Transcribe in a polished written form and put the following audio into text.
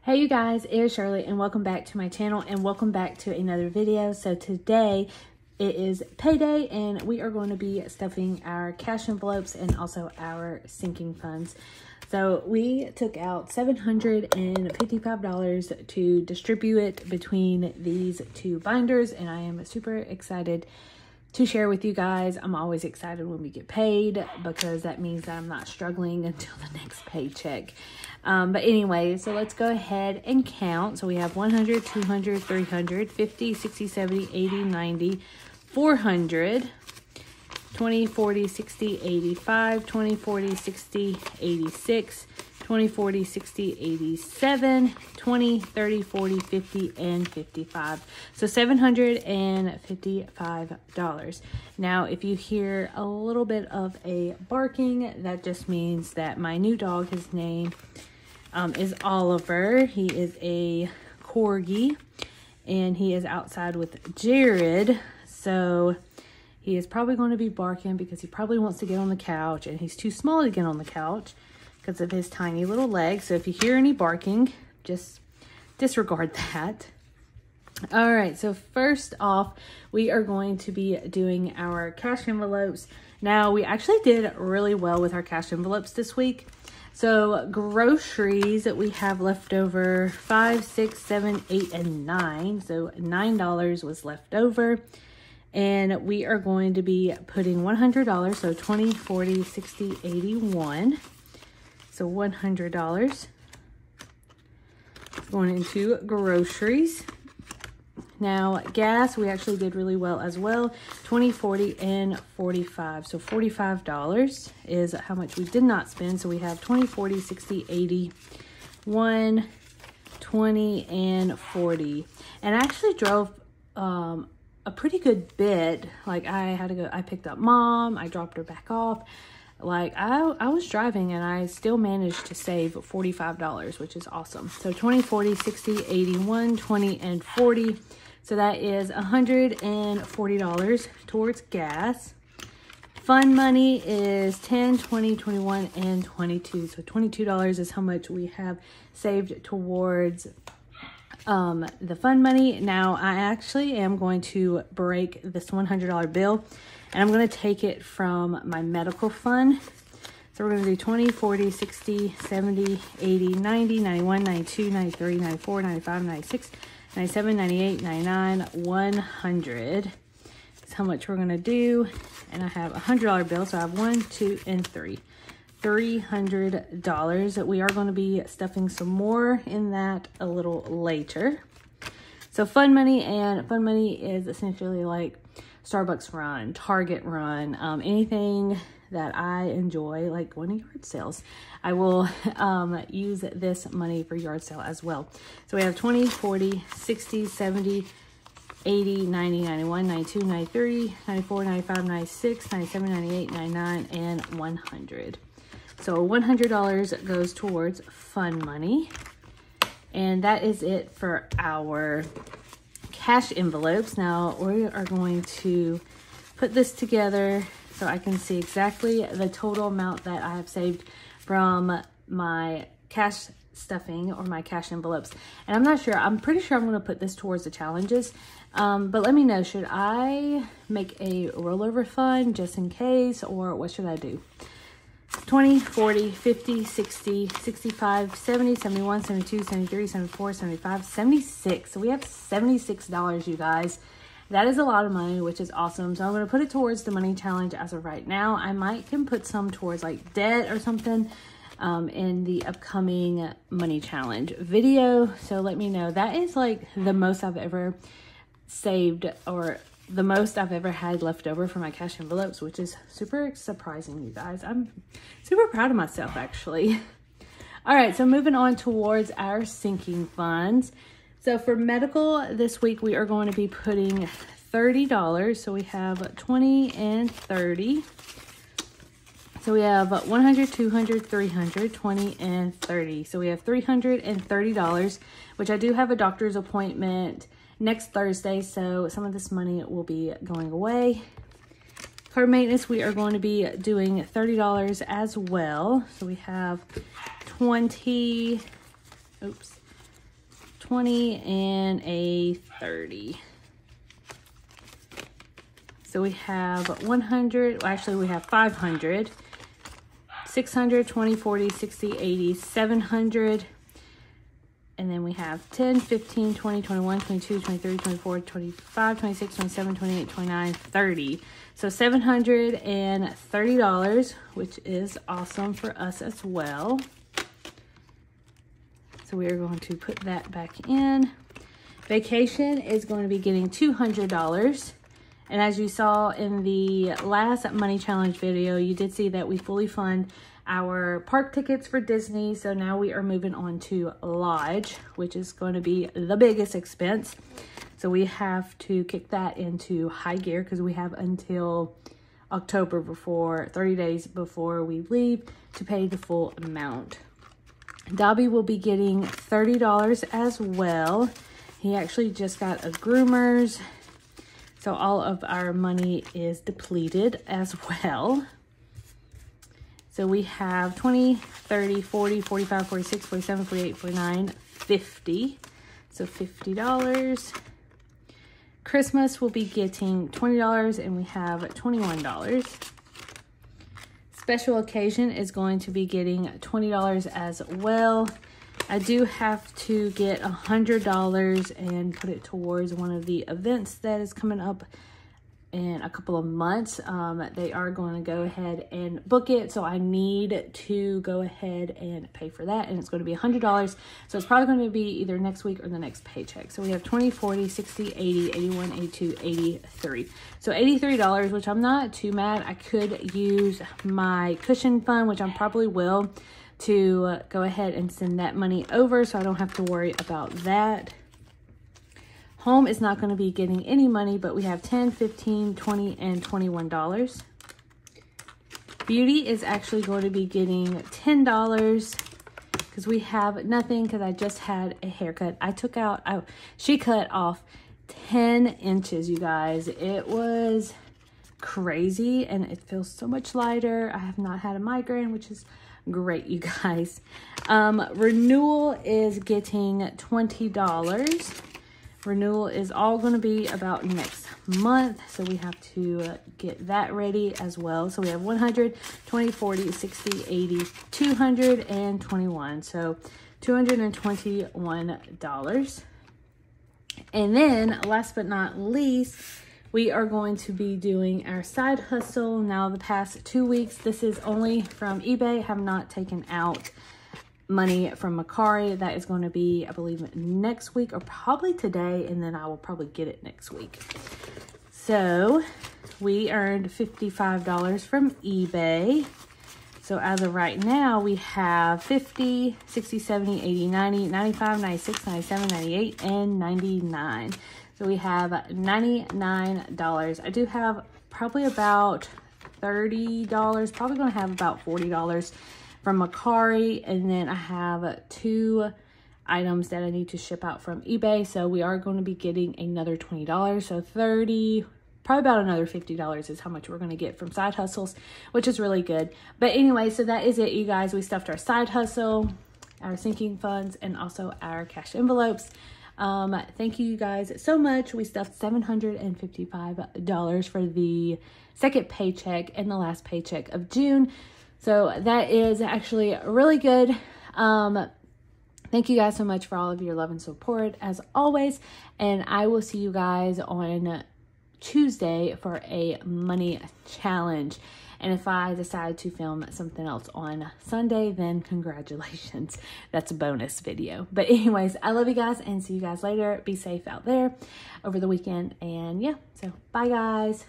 Hey you guys, it's Shirley and welcome back to my channel and welcome back to another video. So today it is payday and we are going to be stuffing our cash envelopes and also our sinking funds. So we took out $755 to distribute it between these two binders and I am super excited to share with you guys. I'm always excited when we get paid because that means that I'm not struggling until the next paycheck. But anyway, so let's go ahead and count. So we have 100, 200, 300, 50, 60, 70, 80, 90, 400, 20, 40, 60, 85, 20, 40, 60, 86, 20, 40, 60, 87, 20, 30, 40, 50, and 55. So $755. Now, if you hear a little bit of a barking, that just means that my new dog, his name is Oliver. He is a corgi and he is outside with Jared. So he is probably going to be barking because he probably wants to get on the couch and he's too small to get on the couch because of his tiny little legs. So if you hear any barking, just disregard that. All right, so first off, we are going to be doing our cash envelopes. Now, we actually did really well with our cash envelopes this week. So groceries that we have left over, 5, 6, 7, 8, and 9. So $9 was left over. And we are going to be putting $100, so 20, 40, 60, 81. So $100 going into groceries. Now, gas, we actually did really well as well. 20, 40, and 45. So $45 is how much we did not spend. So we have 20, 40, 60, 80, 1, 20, and 40. And I actually drove a pretty good bit. Like I picked up mom, I dropped her back off. Like I was driving and I still managed to save $45, which is awesome. So 20, 40, 60, 81, 20, and 40. So that is $140 towards gas. Fun money is 10, 20, 21, and 22. So $22 is how much we have saved towards the fun money. Now I actually am going to break this $100 bill and I'm going to take it from my medical fund. So we're going to do 20, 40, 60, 70, 80, 90, 91, 92, 93, 94, 95, 96, 97, 98, 99, 100 is how much we're going to do. And I have a $100 bill. So I have 1, 2, and 3. $300 that we are going to be stuffing some more in that a little later. So fun money, and fun money is essentially like Starbucks run, Target run, anything that I enjoy, like going to yard sales. I will use this money for yard sale as well. So we have 20, 40, 60, 70, 80, 90, 91, 92, 93, 94, 95, 96, 97, 98, 99, and 100. So $100 goes towards fun money. And that is it for our cash envelopes. Now we are going to put this together so I can see exactly the total amount that I have saved from my cash stuffing or my cash envelopes. And I'm not sure, I'm pretty sure I'm going to put this towards the challenges. But let me know, should I make a rollover fund just in case, or what should I do? 20, 40, 50, 60, 65, 70, 71, 72, 73, 74, 75, 76. So we have $76, you guys. That is a lot of money, which is awesome. So I'm going to put it towards the money challenge as of right now. I can put some towards like debt or something in the upcoming money challenge video. So let me know. That is like the most I've ever saved, or the most I've ever had left over for my cash envelopes, which is super surprising, you guys. I'm super proud of myself, actually. All right, so moving on towards our sinking funds. So for medical this week, we are going to be putting $30. So we have 20 and 30. So we have 100, 200, 300, 20, and 30. So we have $330, which I do have a doctor's appointment next Thursday, so some of this money will be going away. Car maintenance, we are going to be doing $30 as well. So we have 20, oops, 20, and a 30. So we have 100, well, actually we have 500, 600, 20, 40, 60, 80, 700. And then we have 10, 15, 20, 21, 22, 23, 24, 25, 26, 27, 28, 29, 30. So $730, which is awesome for us as well. So we are going to put that back in. Vacation is going to be getting $200. And as you saw in the last money challenge video, you did see that we fully fund our park tickets for Disney. So now we are moving on to lodge, which is going to be the biggest expense. So we have to kick that into high gear because we have until October, 30 days before we leave, to pay the full amount. Dobby will be getting $30 as well. He actually just got a groomer's. So all of our money is depleted as well. So we have 20, 30, 40, 45, 46, 47, 48, 49, 50. So $50. Christmas will be getting $20 and we have $21. Special occasion is going to be getting $20 as well. I do have to get $100 and put it towards one of the events that is coming up in a couple of months. They are going to go ahead and book it, so I need to go ahead and pay for that, and it's going to be $100. So it's probably going to be either next week or the next paycheck. So we have 20, 40, 60, 80, 81, 82, 83. So $83, which I'm not too mad. I could use my cushion fund, which I probably will, to go ahead and send that money over so I don't have to worry about that. Home is not going to be getting any money, but we have 10, 15, 20, and $21. Beauty is actually going to be getting $10 because we have nothing, because I just had a haircut. She cut off 10 inches, you guys. It was crazy and it feels so much lighter. I have not had a migraine, which is great, you guys. Renewal is getting $20. Renewal is all going to be about next month, so we have to get that ready as well. So we have 100, 20, 40, 60, 80, 221. So $221. And then last but not least, we are going to be doing our side hustle. Now the past 2 weeks, this is only from eBay. Have not taken out money from Macari. That is going to be, I believe, next week or probably today, and then I will probably get it next week. So we earned $55 from eBay. So as of right now, we have 50, 60, 70, 80, 90, 95, 96, 97, 98, and 99. So we have $99. I do have probably about $30, probably going to have about $40 from Macari, and then I have 2 items that I need to ship out from eBay. So we are going to be getting another $20, so 30, probably about another $50 is how much we're going to get from side hustles, which is really good. But anyway, so that is it, you guys. We stuffed our side hustle, our sinking funds, and also our cash envelopes. Thank you guys so much. We stuffed $755 for the second paycheck and the last paycheck of June. So that is actually really good. Thank you guys so much for all of your love and support as always. And I will see you guys on Tuesday for a money challenge. And if I decide to film something else on Sunday, then congratulations. That's a bonus video. But anyways, I love you guys and see you guys later. Be safe out there over the weekend. And yeah, so bye guys.